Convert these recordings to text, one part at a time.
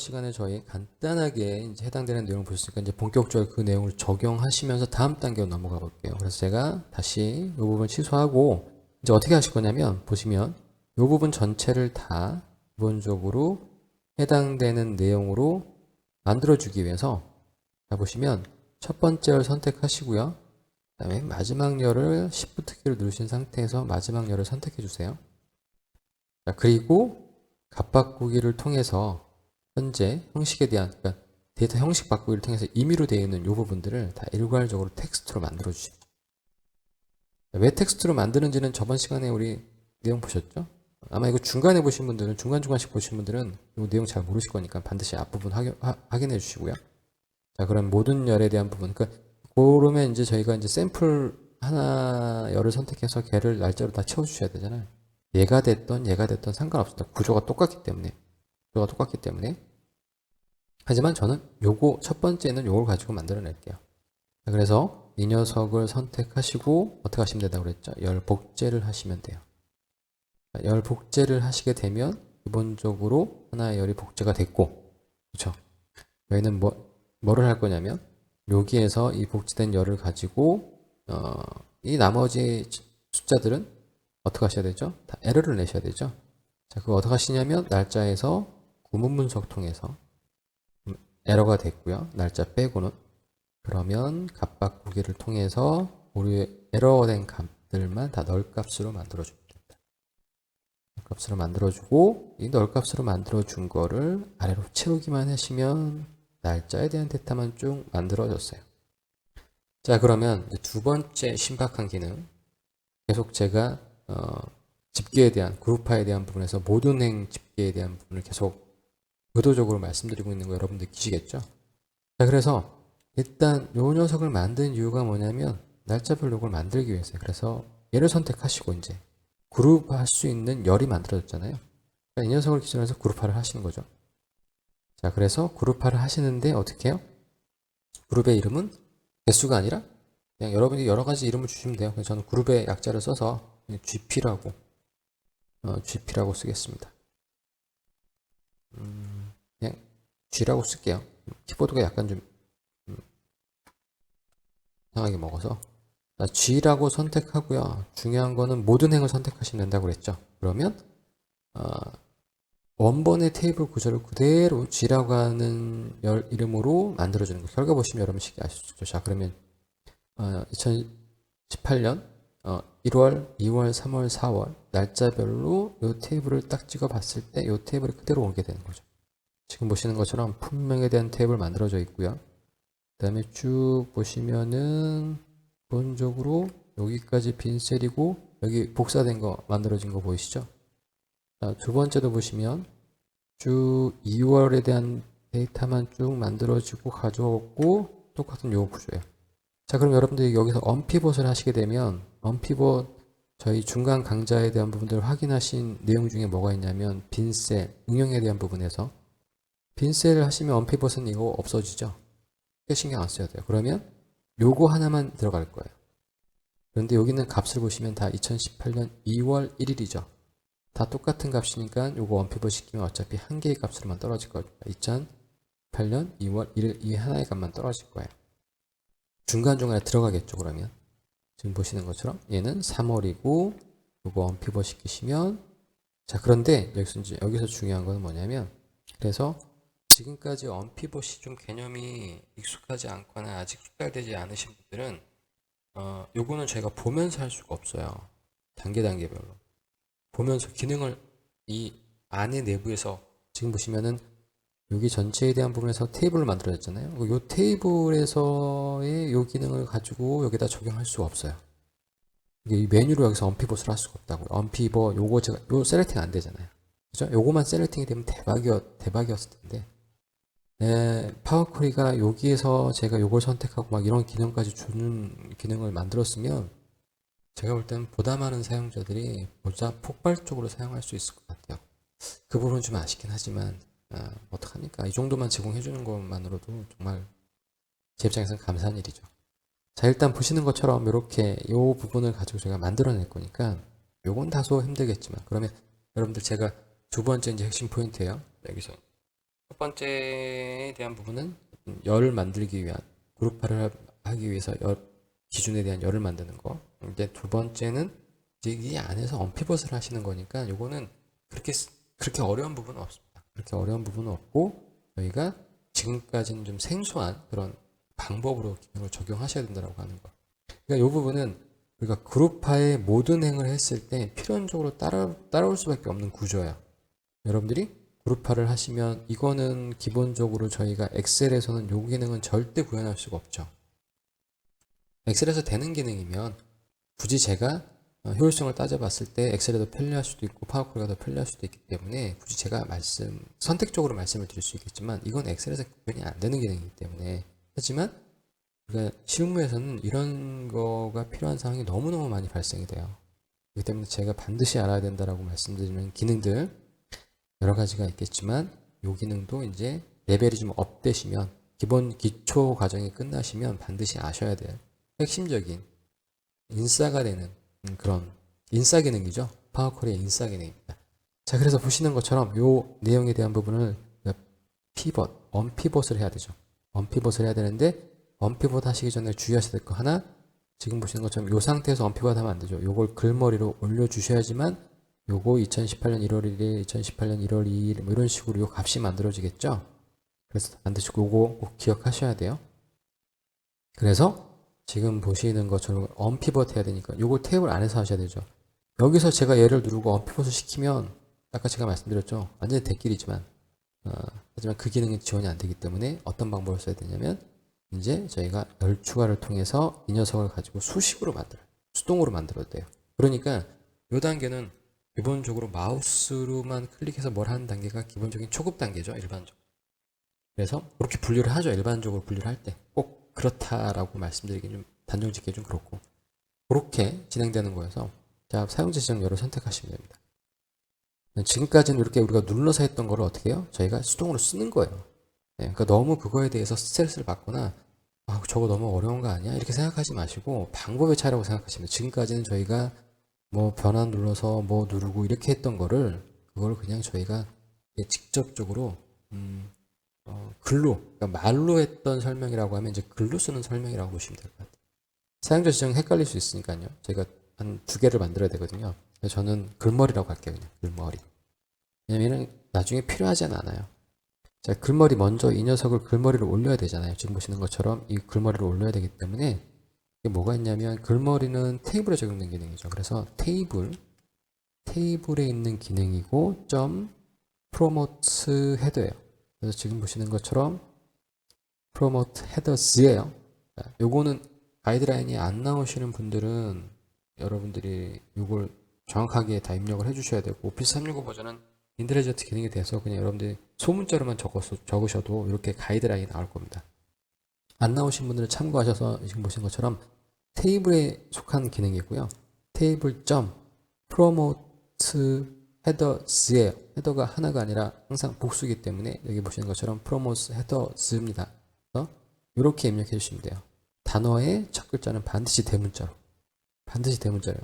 시간에 저희 간단하게 이제 해당되는 내용을 보셨으니까 이제 본격적으로 그 내용을 적용하시면서 다음 단계로 넘어가 볼게요. 그래서 제가 다시 이 부분 취소하고 이제 어떻게 하실 거냐면 보시면 이 부분 전체를 다 기본적으로 해당되는 내용으로 만들어주기 위해서 자 보시면 첫 번째 열 선택하시고요. 그 다음에 마지막 열을 Shift 키를 누르신 상태에서 마지막 열을 선택해 주세요. 자, 그리고 값 바꾸기를 통해서 현재 형식에 대한 그러니까 데이터 형식 바꾸기를 통해서 임의로 되어 있는 이 부분들을 다 일괄적으로 텍스트로 만들어 주십시오. 왜 텍스트로 만드는지는 저번 시간에 우리 내용 보셨죠? 아마 이거 중간에 보신 분들은 중간중간씩 보신 분들은 이 내용 잘 모르실 거니까 반드시 앞부분 확인해 주시고요. 자, 그럼 모든 열에 대한 부분 그러니까 그러면 이제 저희가 이제 샘플 하나 열을 선택해서 걔를 날짜로 다 채워 주셔야 되잖아요. 얘가 됐던 상관없습니다. 구조가 똑같기 때문에. 하지만 저는 요거 첫 번째는 요걸 가지고 만들어낼게요. 그래서 이 녀석을 선택하시고 어떻게 하시면 된다고 그랬죠? 열 복제를 하시면 돼요. 열 복제를 하시게 되면 기본적으로 하나의 열이 복제가 됐고, 그렇죠? 저희는 뭐를 할 거냐면 여기에서 이 복제된 열을 가지고 이 나머지 숫자들은 어떻게 하셔야 되죠? 다 에러를 내셔야 되죠. 자, 그거 어떻게 하시냐면 날짜에서 구문 분석 통해서 에러가 됐고요. 날짜 빼고는 그러면 값 바꾸기를 통해서 우리 에러된 값들만 다 널 값으로 만들어 줍니다. 값으로 만들어주고 이 널 값으로 만들어준 거를 아래로 채우기만 하시면 날짜에 대한 데이터만 쭉 만들어졌어요. 자, 그러면 두 번째 신박한 기능 계속 제가 집계에 대한 그룹화에 대한 부분에서 모든 행 집계에 대한 부분을 계속 의도적으로 말씀드리고 있는 거 여러분 느끼시겠죠? 자, 그래서 일단 요 녀석을 만든 이유가 뭐냐면 날짜별 요걸 만들기 위해서요. 그래서 얘를 선택하시고 이제 그룹할 수 있는 열이 만들어졌잖아요. 그러니까 이 녀석을 기준으로 해서 그룹화를 하시는 거죠. 자, 그래서 그룹화를 하시는데 어떻게 해요? 그룹의 이름은 개수가 아니라 그냥 여러분이 여러 가지 이름을 주시면 돼요. 그래서 저는 그룹의 약자를 써서 GP라고 쓰겠습니다. 그냥 G라고 쓸게요. 키보드가 약간 좀 이상하게 먹어서 G라고 선택하고요. 중요한 거는 모든 행을 선택하시면 된다고 그랬죠. 그러면 원본의 테이블 구조를 그대로 G라고 하는 열 이름으로 만들어주는 거. 결과 보시면 여러분 쉽게 아실 수 있죠. 자, 그러면 2018년 1월, 2월, 3월, 4월 날짜별로 이 테이블을 딱 찍어 봤을 때 이 테이블이 그대로 오게 되는 거죠. 지금 보시는 것처럼 품명에 대한 테이블 만들어져 있고요. 그 다음에 쭉 보시면은 기본적으로 여기까지 빈 셀이고 여기 복사된 거 만들어진 거 보이시죠? 자, 두 번째도 보시면 쭉 2월에 대한 데이터만 쭉 만들어지고 가져오고 똑같은 요 구조예요. 자, 그럼 여러분들이 여기서 언피벗을 하시게 되면 언피벗 저희 중간 강좌에 대한 부분들을 확인하신 내용 중에 뭐가 있냐면 빈셀, 응용에 대한 부분에서 빈셀을 하시면 언피벗은 이거 없어지죠. 신경 안 써야 돼요. 그러면 요거 하나만 들어갈 거예요. 그런데 여기는 값을 보시면 다 2018년 2월 1일이죠. 다 똑같은 값이니까 요거 원피벗 시키면 어차피 한 개의 값으로만 떨어질 거예요. 2008년 2월 1일 이 하나의 값만 떨어질 거예요. 중간중간에 들어가겠죠. 그러면 지금 보시는 것처럼 얘는 3월이고 요거 원피벗 시키시면 자, 그런데 여기서 중요한 건 뭐냐면 그래서 지금까지 언피벗이 좀 개념이 익숙하지 않거나 아직 숙달되지 않으신 분들은 요거는 저희가 보면서 할 수가 없어요. 단계별로 보면서 기능을 이 안에 내부에서 지금 보시면은 여기 전체에 대한 부분에서 테이블을 만들어졌잖아요. 요 테이블에서의 요 기능을 가지고 여기다 적용할 수가 없어요. 이 메뉴로 여기서 언피벗을 할 수가 없다고요. 언피벗 요거 제가 요 셀렉팅 안 되잖아요. 그죠? 요거만 셀렉팅이 되면 대박이었을 텐데 파워쿼리가 여기에서 제가 요걸 선택하고 막 이런 기능까지 주는 기능을 만들었으면 제가 볼 때는 보다 많은 사용자들이 보다 폭발적으로 사용할 수 있을 것 같아요. 그 부분은 좀 아쉽긴 하지만 어떡합니까? 이 정도만 제공해 주는 것만으로도 정말 제 입장에서는 감사한 일이죠. 자, 일단 보시는 것처럼 이렇게 이 부분을 가지고 제가 만들어낼 거니까 요건 다소 힘들겠지만 그러면 여러분들 제가 두 번째 이제 핵심 포인트예요. 여기서 첫 번째에 대한 부분은 열을 만들기 위한 그룹화를 하기 위해서 기준에 대한 열을 만드는 거. 이제 두 번째는 이제 이 안에서 언피벗을 하시는 거니까 요거는 그렇게 어려운 부분은 없습니다. 그렇게 어려운 부분은 없고 저희가 지금까지는 좀 생소한 그런 방법으로 기능을 적용하셔야 된다고 하는 거. 그러니까 이 부분은 우리가 그룹화의 모든 행을 했을 때 필연적으로 따라올 수밖에 없는 구조야. 여러분들이 그룹화를 하시면 이거는 기본적으로 저희가 엑셀에서는 이 기능은 절대 구현할 수가 없죠. 엑셀에서 되는 기능이면 굳이 제가 효율성을 따져봤을 때 엑셀에도 편리할 수도 있고 파워포가 더 편리할 수도 있기 때문에 굳이 제가 선택적으로 말씀을 드릴 수 있겠지만 이건 엑셀에서 구현이 안 되는 기능이기 때문에 하지만 우리가 실무에서는 이런 거가 필요한 상황이 너무너무 많이 발생이 돼요. 그렇기 때문에 제가 반드시 알아야 된다라고 말씀드리는 기능들 여러 가지가 있겠지만 이 기능도 이제 레벨이 좀 업되시면 기본 기초 과정이 끝나시면 반드시 아셔야 될 핵심적인 인싸가 되는 그런 인싸 기능이죠. 파워쿼리의 인싸 기능입니다. 자, 그래서 보시는 것처럼 이 내용에 대한 부분을 언피벗을 해야 되죠. 언피벗을 해야 되는데 언피벗 하시기 전에 주의하셔야 될 거 하나, 지금 보시는 것처럼 이 상태에서 언피벗 하면 안 되죠. 요걸 글머리로 올려주셔야지만 요거 2018년 1월 1일, 2018년 1월 2일 뭐 이런 식으로 요 값이 만들어지겠죠. 그래서 반드시 요거 꼭 기억하셔야 돼요. 그래서 지금 보시는 것처럼 언피벗 해야 되니까 요거 테이블 안에서 하셔야 되죠. 여기서 제가 얘를 누르고 언피벗을 시키면 아까 제가 말씀드렸죠. 완전히 대길이지만 하지만 그 기능이 지원이 안 되기 때문에 어떤 방법을 써야 되냐면 이제 저희가 열 추가를 통해서 이 녀석을 가지고 수식으로 수동으로 만들어도 돼요. 그러니까 이 단계는 기본적으로 마우스로만 클릭해서 뭘 하는 단계가 기본적인 초급 단계죠. 일반적으로. 그래서 그렇게 분류를 하죠. 일반적으로 분류를 할 때. 꼭 그렇다라고 말씀드리기 좀 단정 짓기 좀 그렇고. 그렇게 진행되는 거여서 자, 사용자 지정열을 선택하시면 됩니다. 지금까지는 이렇게 우리가 눌러서 했던 거를 어떻게 해요? 저희가 수동으로 쓰는 거예요. 네, 그러니까 너무 그거에 대해서 스트레스를 받거나 저거 너무 어려운 거 아니야? 이렇게 생각하지 마시고 방법의 차이라고 생각하시면 돼요. 지금까지는 저희가 뭐 변환 눌러서 뭐 누르고 이렇게 했던 거를 그걸 그냥 저희가 직접적으로 글로 그러니까 말로 했던 설명이라고 하면 이제 글로 쓰는 설명이라고 보시면 될 것 같아요. 사용자 지정 헷갈릴 수 있으니까요. 저희가 한 두 개를 만들어야 되거든요. 그래서 저는 글머리라고 할게요. 그냥 글머리. 왜냐면 나중에 필요하지는 않아요. 자, 글머리 먼저 이 녀석을 글머리를 올려야 되잖아요. 지금 보시는 것처럼 이 글머리를 올려야 되기 때문에 이게 뭐가 있냐면 글머리는 테이블에 적용된 기능이죠. 그래서 테이블에 있는 기능이고 점 프로모트 헤더예요. 그래서 지금 보시는 것처럼 프로모트 헤더스예요. 요거는 가이드라인이 안 나오시는 분들은 여러분들이 요걸 정확하게 다 입력을 해주셔야 되고 오피스 365 버전은 인텔리전트 기능이 돼서 그냥 여러분들이 소문자로만 적으셔도 이렇게 가이드라인이 나올 겁니다. 안 나오신 분들은 참고하셔서 지금 보신 것처럼 테이블에 속한 기능이고요. 테이블 점 프로모트 헤더스예요. 헤더가 하나가 아니라 항상 복수이기 때문에 여기 보시는 것처럼 프로모트 헤더스입니다. 그래서 이렇게 입력해 주시면 돼요. 단어의 첫 글자는 반드시 대문자로. 반드시 대문자예요.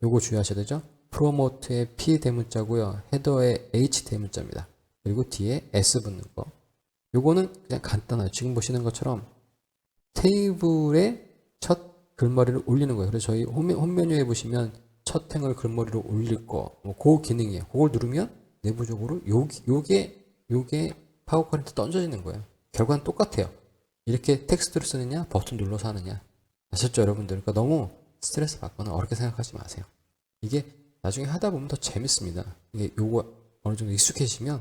요거 주의하셔야 되죠. 프로모트의 P 대문자고요. 헤더의 H 대문자입니다. 그리고 뒤에 S 붙는 거. 요거는 그냥 간단해요. 지금 보시는 것처럼 테이블에 첫 글머리를 올리는 거예요. 그래서 저희 홈 메뉴에 보시면 첫 행을 글머리로 올릴 거, 그 기능이에요. 그걸 누르면 내부적으로 요게 파워포인트 던져지는 거예요. 결과는 똑같아요. 이렇게 텍스트를 쓰느냐, 버튼 눌러서 하느냐. 아셨죠, 여러분들? 그러니까 너무 스트레스 받거나 어렵게 생각하지 마세요. 이게 나중에 하다 보면 더 재밌습니다. 이게 요거 어느 정도 익숙해지면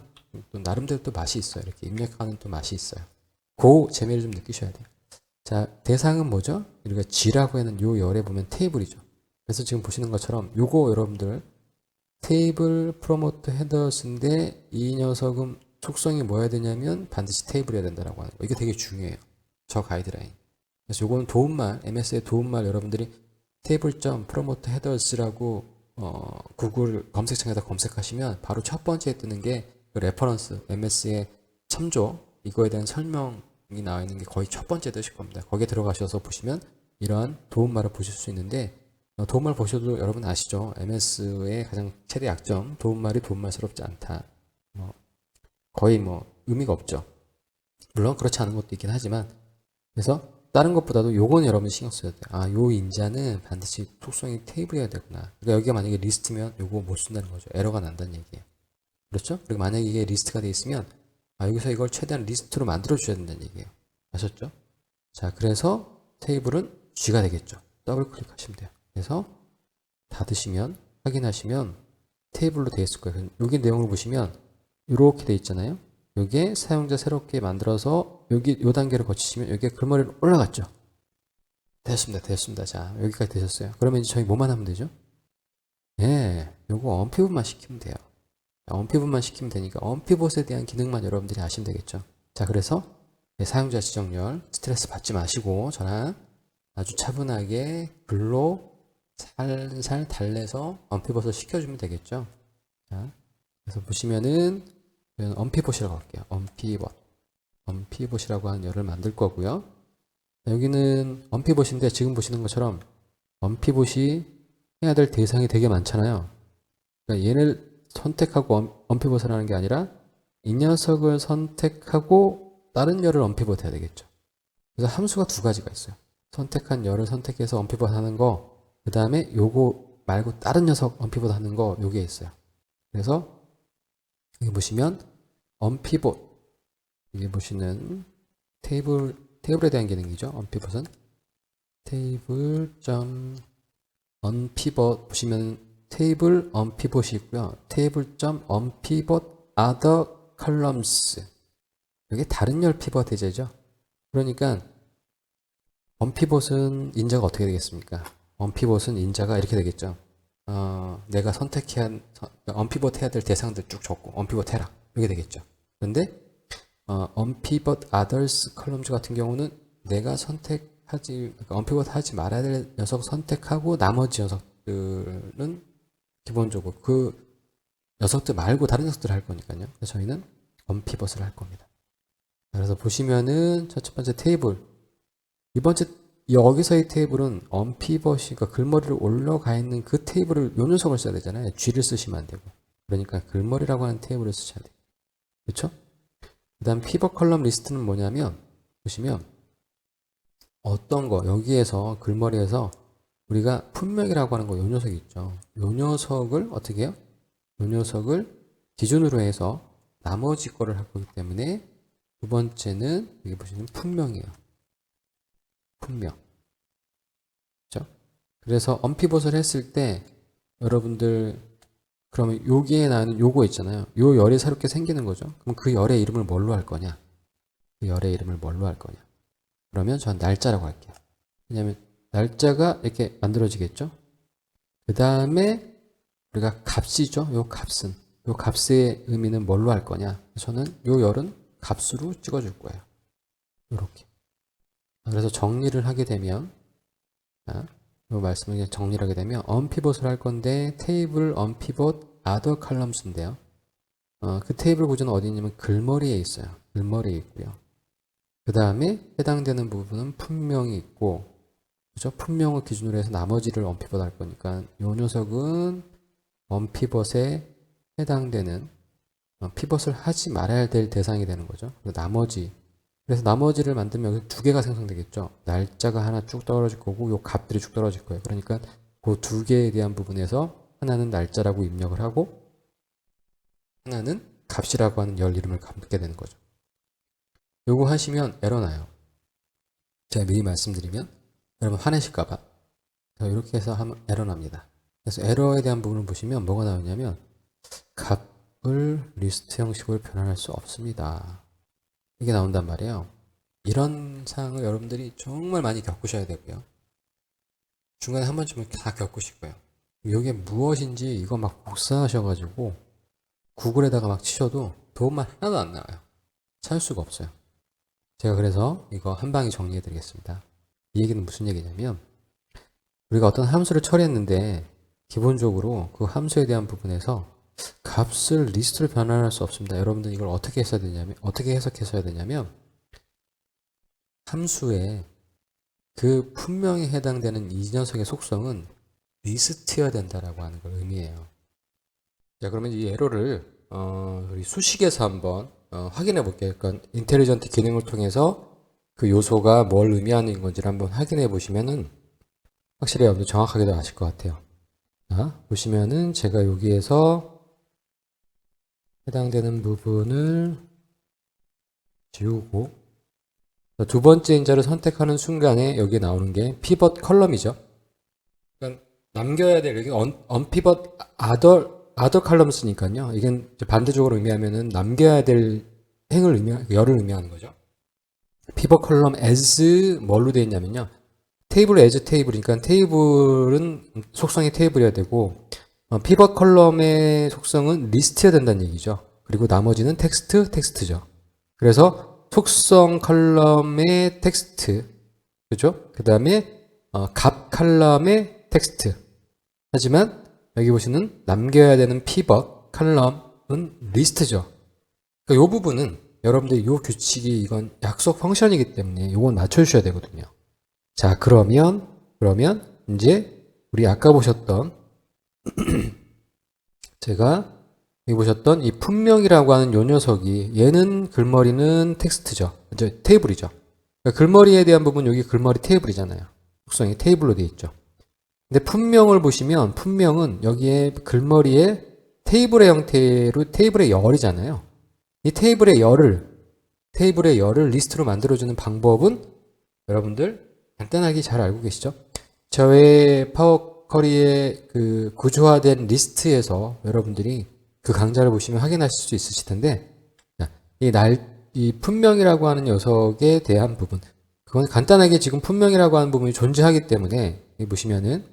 또 나름대로 또 맛이 있어요. 이렇게 입력하는 또 맛이 있어요. 그 재미를 좀 느끼셔야 돼요. 자, 대상은 뭐죠? 우리가 G라고 하는 요 열에 보면 테이블이죠. 그래서 지금 보시는 것처럼 요거 여러분들 테이블 프로모트 헤더스인데 이 녀석은 속성이 뭐야 되냐면 반드시 테이블이어야 된다라고 하는 거. 이게 되게 중요해요. 저 가이드라인. 그래서 요거는 도움말, MS의 도움말 여러분들이 테이블.프로모트 프로모트 헤더스라고 구글 검색창에다 검색하시면 바로 첫 번째에 뜨는 게 그 레퍼런스, MS의 첨조 이거에 대한 설명이 나와 있는 게 거의 첫 번째 뜨실 겁니다. 거기에 들어가셔서 보시면 이러한 도움말을 보실 수 있는데 도움말 보셔도 여러분 아시죠? MS의 가장 최대 약점 도움말이 도움말스럽지 않다. 거의 의미가 없죠. 물론 그렇지 않은 것도 있긴 하지만, 그래서 다른 것보다도 요거는 여러분 신경 써야 돼요. 아, 요 인자는 반드시 속성이 테이블이어야 되구나. 그러니까 여기가 만약에 리스트면 요거 못 쓴다는 거죠. 에러가 난다는 얘기예요. 그렇죠? 그리고 만약에 이게 리스트가 돼 있으면 아, 여기서 이걸 최대한 리스트로 만들어 주셔야 된다는 얘기예요. 아셨죠? 자, 그래서 테이블은 G가 되겠죠. 더블 클릭하시면 돼요. 그래서 닫으시면 확인하시면 테이블로 되어 있을 거예요. 여기 내용을 보시면 이렇게 되어 있잖아요. 여기에 사용자 새롭게 만들어서 여기 요 단계를 거치시면 여기에 글머리로 올라갔죠. 됐습니다. 자, 여기까지 되셨어요. 그러면 이제 저희 뭐만 하면 되죠? 예, 요거 언피봇만 시키면 돼요. 언피봇만 시키면 되니까 언피봇에 대한 기능만 여러분들이 아시면 되겠죠. 자, 그래서 사용자 지정열 스트레스 받지 마시고 저랑 아주 차분하게 글로 살살 달래서 언피봇을 시켜주면 되겠죠. 자, 그래서 보시면은 언피봇이라고 할게요. 언피봇이라고 하는 열을 만들 거고요. 여기는 언피봇인데 지금 보시는 것처럼 언피봇이 해야 될 대상이 되게 많잖아요. 그러니까 얘를 선택하고 언피봇을 하는 게 아니라 이 녀석을 선택하고 다른 열을 언피봇 해야 되겠죠. 그래서 함수가 두 가지가 있어요. 선택한 열을 선택해서 언피봇 하는 거, 그 다음에 요거 말고 다른 녀석 언피봇 하는 거, 요게 있어요. 그래서 여기 보시면 언피봇, 여기 보시는 테이블에 대한 기능이죠. 언피봇은 테이블.언피봇 보시면 테이블 언피봇이 있고요. 테이블.언피봇 other columns, 이게 다른 열 피벗 해제죠. 그러니까 언피봇은 인자가 어떻게 되겠습니까? 언피봇은 인자가 이렇게 되겠죠. 내가 선택해야 언피봇 해야 될 대상들 쭉 적고 언피봇 해라, 이게 되겠죠. 그런데 언피봇 others columns 같은 경우는 내가 언피봇 하지 말아야 될 녀석 선택하고 나머지 녀석들은 기본적으로 그 녀석들 말고 다른 녀석들을 할 거니까요. 그래서 저희는 언피봇을 할 겁니다. 그래서 보시면은 첫 번째 테이블, 여기서의 테이블은 언피벗이, 그러니까 글머리를 올라가 있는 그 테이블을 요 녀석을 써야 되잖아요. G를 쓰시면 안 되고. 그러니까 글머리라고 하는 테이블을 쓰셔야 돼요. 그렇죠? 그 다음 피벗 컬럼 리스트는 뭐냐면 보시면 어떤 거, 여기에서 글머리에서 우리가 품명이라고 하는 거 요 녀석이 있죠. 요 녀석을 어떻게 해요? 요 녀석을 기준으로 해서 나머지 거를 할 거기 때문에 두 번째는 여기 보시면 품명이에요. 품명. 그렇죠? 그래서 언피봇을 했을 때 여러분들 그러면 여기에 나는 요거 있잖아요. 요 열이 새롭게 생기는 거죠. 그럼 그 열의 이름을 뭘로 할 거냐? 그 열의 이름을 뭘로 할 거냐? 그러면 전 날짜라고 할게요. 왜냐하면 날짜가 이렇게 만들어지겠죠. 그 다음에 우리가 값이죠. 요 값의 의미는 뭘로 할 거냐? 저는 요 열은 값으로 찍어줄 거예요. 이렇게. 그래서 정리를 하게 되면, 이 말씀을 정리를 하게 되면 언피봇을 할 건데 테이블 언피봇 other columns인데요. 그 테이블 구조는 어디 있냐면 글머리에 있어요. 글머리에 있고요. 그 다음에 해당되는 부분은 품명이 있고, 그죠? 품명을 기준으로 해서 나머지를 언피봇 할 거니까 이 녀석은 언피봇에 해당되는 피벗을 하지 말아야 될 대상이 되는 거죠. 그래서 나머지를 만들면 여기 두 개가 생성되겠죠. 날짜가 하나 쭉 떨어질 거고 요 값들이 쭉 떨어질 거예요. 그러니까 그 두 개에 대한 부분에서 하나는 날짜라고 입력을 하고 하나는 값이라고 하는 열 이름을 갖게 되는 거죠. 요거 하시면 에러 나요. 제가 미리 말씀드리면 여러분 화내실까봐 이렇게 해서 하면 에러 납니다. 그래서 에러에 대한 부분을 보시면 뭐가 나오냐면 값을 리스트 형식으로 변환할 수 없습니다. 이게 나온단 말이에요. 이런 사항을 여러분들이 정말 많이 겪으셔야 되고요. 중간에 한 번쯤은 다 겪으실 거예요. 이게 무엇인지 이거 막 복사하셔가지고 구글에다가 막 치셔도 도움만 하나도 안 나와요. 찾을 수가 없어요. 제가 그래서 이거 한 방에 정리해 드리겠습니다. 이 얘기는 무슨 얘기냐면 우리가 어떤 함수를 처리했는데 기본적으로 그 함수에 대한 부분에서 값을 리스트로 변환할 수 없습니다. 여러분들 이걸 어떻게 해석해서야 되냐면 함수에 그 품명에 해당되는 이 녀석의 속성은 리스트여야 된다라고 하는 걸 의미해요. 자, 그러면 이 에러를 우리 수식에서 한번 확인해 볼게요. 그러니까 인텔리전트 기능을 통해서 그 요소가 뭘 의미하는 건지를 한번 확인해 보시면은 확실히 여러분들 정확하게 아실 것 같아요. 자, 보시면은 제가 여기에서 해당되는 부분을 지우고 두 번째 인자를 선택하는 순간에 여기 나오는 게 피벗 컬럼이죠. 그러니까 남겨야 될 여기 언피벗 아더 컬럼스니까요. 이건 반대적으로 의미하면은 남겨야 될 열을 의미하는 거죠. 피벗 컬럼 as 뭘로 되어 있냐면요. 테이블 as 테이블이니까 테이블은 속성이 테이블이어야 되고 피벗 컬럼의 속성은 리스트여야 된다는 얘기죠. 그리고 나머지는 텍스트죠. 그래서 속성 컬럼의 텍스트, 그죠? 그 다음에 값 컬럼의 텍스트. 하지만 여기 보시는 남겨야 되는 피벗 컬럼은 리스트죠. 그러니까 이 부분은 여러분들 이 규칙이 이건 약속 펑션이기 때문에 이건 맞춰주셔야 되거든요. 자, 그러면 이제 우리 아까 보셨던 제가 여기 보셨던 이 품명이라고 하는 요 녀석이 얘는 글머리는 텍스트죠. 이제 테이블이죠. 그러니까 글머리에 대한 부분 여기 글머리 테이블이잖아요. 속성이 테이블로 되어 있죠. 근데 품명을 보시면 품명은 여기에 글머리에 테이블의 형태로 테이블의 열이잖아요. 이 테이블의 열을 리스트로 만들어주는 방법은 여러분들 간단하게 잘 알고 계시죠? 저의 파워쿼리의 그 구조화된 리스트에서 여러분들이 그 강좌를 보시면 확인하실 수 있으실 텐데, 이 품명이라고 하는 녀석에 대한 부분, 그건 간단하게 지금 품명이라고 하는 부분이 존재하기 때문에, 여기 보시면은,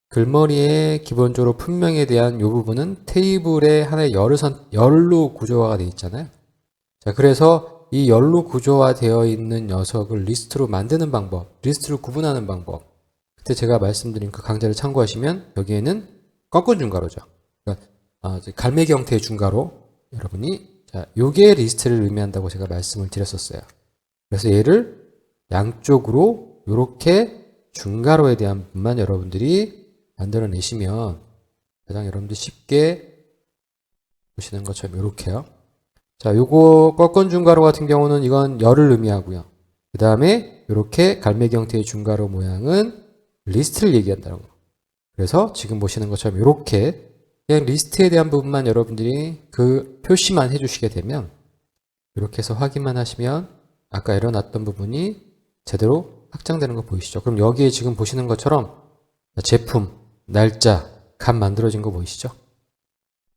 글머리에 기본적으로 품명에 대한 이 부분은 테이블의 하나의 열로 구조화가 되어 있잖아요. 자, 그래서 이 열로 구조화되어 있는 녀석을 리스트로 만드는 방법, 리스트를 구분하는 방법. 그때 제가 말씀드린 그 강좌를 참고하시면 여기에는 꺾은 중괄호죠. 그러니까 갈매기 형태의 중괄호. 여러분이 자, 요게 리스트를 의미한다고 제가 말씀을 드렸었어요. 그래서 얘를 양쪽으로 이렇게 중괄호에 대한 부분만 여러분들이 만들어내시면 가장 여러분들 쉽게 보시는 것처럼 이렇게요. 자, 요거 꺾은 중괄호 같은 경우는 이건 열을 의미하고요. 그 다음에 이렇게 갈매기 형태의 중괄호 모양은 리스트를 얘기한다고. 그래서 지금 보시는 것처럼 이렇게 그냥 리스트에 대한 부분만 여러분들이 그 표시만 해주시게 되면 이렇게 해서 확인만 하시면 아까 일어났던 부분이 제대로 확장되는 거 보이시죠? 그럼 여기에 지금 보시는 것처럼 제품, 날짜, 값 만들어진 거 보이시죠?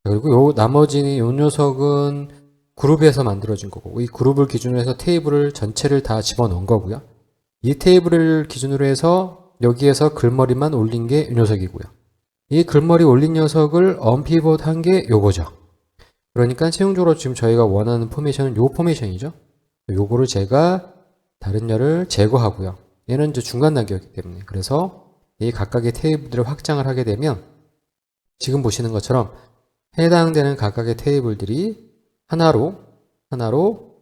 그리고 요 나머지 요 녀석은 그룹에서 만들어진 거고 이 그룹을 기준으로 해서 테이블을 전체를 다 집어넣은 거고요. 이 테이블을 기준으로 해서 여기에서 글머리만 올린 게 이 녀석이고요. 이 글머리 올린 녀석을 언피벗 한 게 요거죠. 그러니까 최종적으로 지금 저희가 원하는 포메이션은 요 포메이션이죠. 요거를 제가 다른 열을 제거하고요. 얘는 이제 중간 단계였기 때문에 그래서 이 각각의 테이블들을 확장을 하게 되면 지금 보시는 것처럼 해당되는 각각의 테이블들이 하나로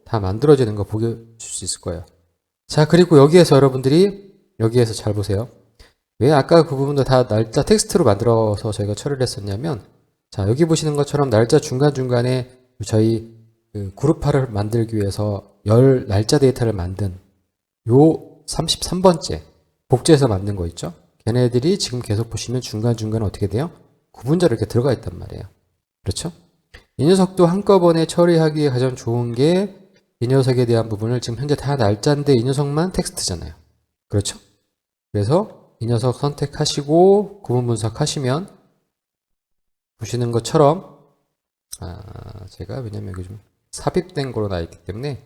다 만들어지는 거 보실 수 있을 거예요. 자, 그리고 여기에서 여러분들이 여기에서 잘 보세요. 왜 아까 그 부분도 다 날짜 텍스트로 만들어서 저희가 처리를 했었냐면 자, 여기 보시는 것처럼 날짜 중간중간에 저희 그 그룹화를 만들기 위해서 열 날짜 데이터를 만든 요 33번째 복제해서 만든 거 있죠? 걔네들이 지금 계속 보시면 중간중간에 어떻게 돼요? 구분자로 이렇게 들어가 있단 말이에요. 그렇죠? 이 녀석도 한꺼번에 처리하기에 가장 좋은 게 이 녀석에 대한 부분을 지금 현재 다 날짜인데 이 녀석만 텍스트잖아요. 그렇죠? 그래서 이 녀석 선택하시고 구분 분석하시면 보시는 것처럼 제가 왜냐면 여기 좀 삽입된 거로 나와 있기 때문에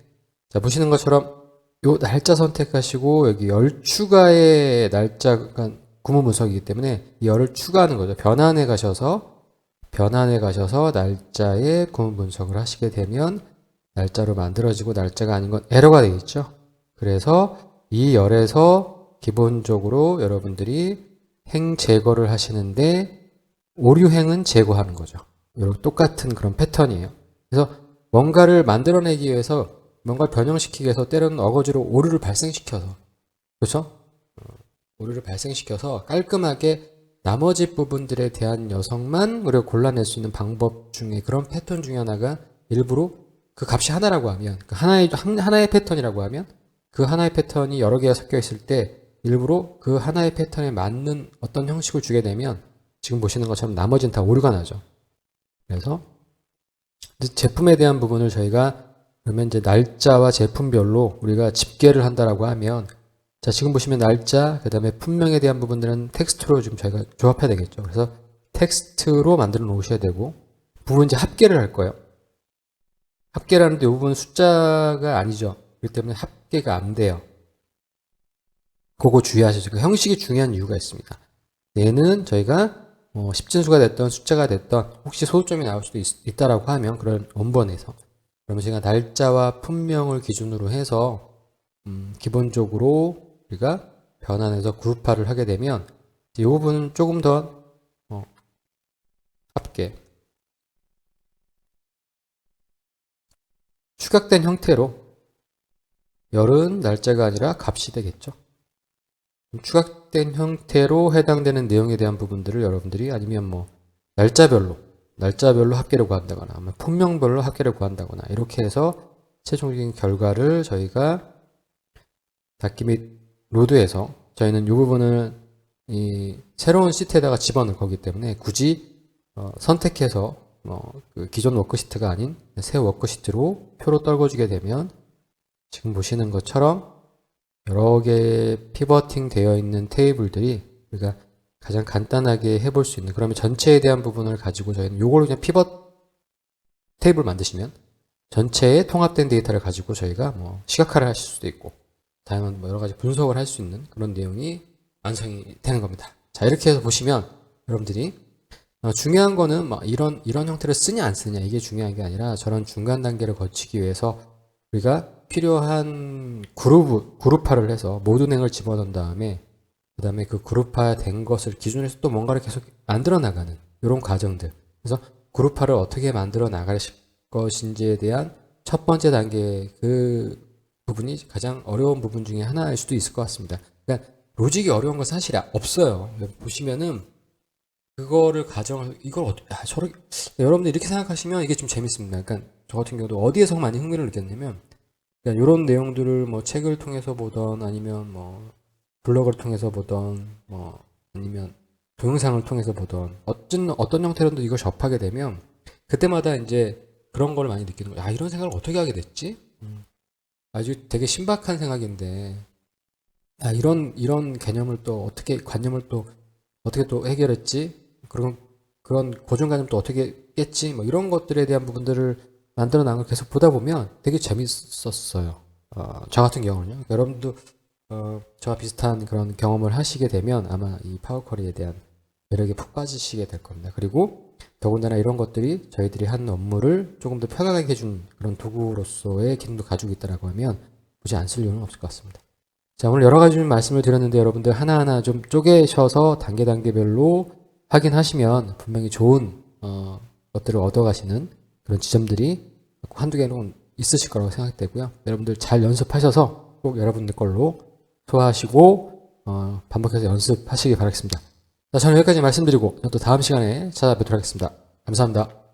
자 보시는 것처럼 요 날짜 선택하시고 여기 열 추가의 날짜가 구분 분석이기 때문에 이 열을 추가하는 거죠. 변환에 가셔서 날짜의 구분 분석을 하시게 되면 날짜로 만들어지고 날짜가 아닌 건 에러가 되겠죠. 그래서 이 열에서 기본적으로 여러분들이 행 제거를 하시는데 오류행은 제거하는 거죠. 이렇게 똑같은 그런 패턴이에요. 그래서 뭔가를 만들어내기 위해서 뭔가를 변형시키기 위해서 때로는 어거지로 오류를 발생시켜서 그렇죠? 오류를 발생시켜서 깔끔하게 나머지 부분들에 대한 녀석만 우리가 골라낼 수 있는 방법 중에 그런 패턴 중에 하나가 일부러 그 값이 하나라고 하면 그 하나의 패턴이라고 하면 그 하나의 패턴이 여러 개가 섞여 있을 때 일부러 그 하나의 패턴에 맞는 어떤 형식을 주게 되면 지금 보시는 것처럼 나머지는 다 오류가 나죠. 그래서 제품에 대한 부분을 저희가 그러면 이제 날짜와 제품별로 우리가 집계를 한다라고 하면 자, 지금 보시면 날짜, 그 다음에 품명에 대한 부분들은 텍스트로 지금 저희가 조합해야 되겠죠. 그래서 텍스트로 만들어 놓으셔야 되고, 부분 이제 합계를 할 거예요. 합계를 하는데 이 부분은 숫자가 아니죠. 그렇기 때문에 합계가 안 돼요. 그거 주의하시죠. 그 형식이 중요한 이유가 있습니다. 얘는 저희가 십진수가 됐던 숫자가 됐던 혹시 소수점이 나올 수도 있다라고 하면 그런 원본에서 그러면 제가 날짜와 품명을 기준으로 해서 기본적으로 우리가 변환해서 그룹화를 하게 되면 이 부분은 조금 더 합계 추각된 형태로 열은 날짜가 아니라 값이 되겠죠. 추각된 형태로 해당되는 내용에 대한 부분들을 여러분들이 아니면 뭐 날짜별로 합계를 구한다거나 아니면 품명별로 합계를 구한다거나 이렇게 해서 최종적인 결과를 저희가 닫기 및 로드에서 저희는 이 부분을 이 새로운 시트에다가 집어넣을 거기 때문에 굳이 선택해서 그 기존 워크시트가 아닌 새 워크시트로 표로 떨궈주게 되면 지금 보시는 것처럼 여러 개 피버팅 되어 있는 테이블들이 우리가 가장 간단하게 해볼 수 있는 그러면 전체에 대한 부분을 가지고 저희는 요걸 그냥 피벗 테이블 만드시면 전체에 통합된 데이터를 가지고 저희가 뭐 시각화를 하실 수도 있고 다양한 뭐 여러 가지 분석을 할 수 있는 그런 내용이 완성이 되는 겁니다. 자, 이렇게 해서 보시면 여러분들이 중요한 거는 막 이런 형태를 쓰냐 안 쓰냐 이게 중요한 게 아니라 저런 중간 단계를 거치기 위해서 우리가 필요한 그룹화를 해서 모듈행을 집어넣은 다음에 그 다음에 그 그룹화된 것을 기준으로 해서 또 뭔가를 계속 만들어 나가는 이런 과정들. 그래서 그룹화를 어떻게 만들어 나갈 것인지에 대한 첫 번째 단계 그 부분이 가장 어려운 부분 중에 하나일 수도 있을 것 같습니다. 그러니까 로직이 어려운 건 사실 없어요. 보시면은 그거를 저렇게 여러분들 이렇게 생각하시면 이게 좀 재밌습니다. 그러니까 저 같은 경우도 어디에서 많이 흥미를 느꼈냐면 그러니까 이런 내용들을 뭐 책을 통해서 보던 아니면 뭐 블로그를 통해서 보던 뭐 아니면 동영상을 통해서 보던 어떤 형태로든 이걸 접하게 되면 그때마다 이제 그런 걸 많이 느끼는 거예요. 아, 이런 생각을 어떻게 하게 됐지? 아주 되게 신박한 생각인데 아, 이런 개념을 또 관념을 또 어떻게 또 해결했지? 그런 고정관념 또 어떻게 깼지? 뭐 이런 것들에 대한 부분들을 만들어 나간 걸 계속 보다 보면 되게 재밌었어요. 저 같은 경우는요. 여러분도 저와 비슷한 그런 경험을 하시게 되면 아마 이 파워쿼리에 대한 매력에 푹 빠지시게 될 겁니다. 그리고 더군다나 이런 것들이 저희들이 하는 업무를 조금 더 편하게 해준 그런 도구로서의 기능도 가지고 있다라고 하면 굳이 안 쓸 이유는 없을 것 같습니다. 자, 오늘 여러 가지 말씀을 드렸는데 여러분들 하나하나 좀 쪼개셔서 단계별로 확인하시면 분명히 좋은 것들을 얻어가시는 그런 지점들이 한두 개는 있으실 거라고 생각되고요. 여러분들 잘 연습하셔서 꼭 여러분들 걸로 소화하시고 반복해서 연습하시기 바라겠습니다. 자, 저는 여기까지 말씀드리고 또 다음 시간에 찾아뵙도록 하겠습니다. 감사합니다.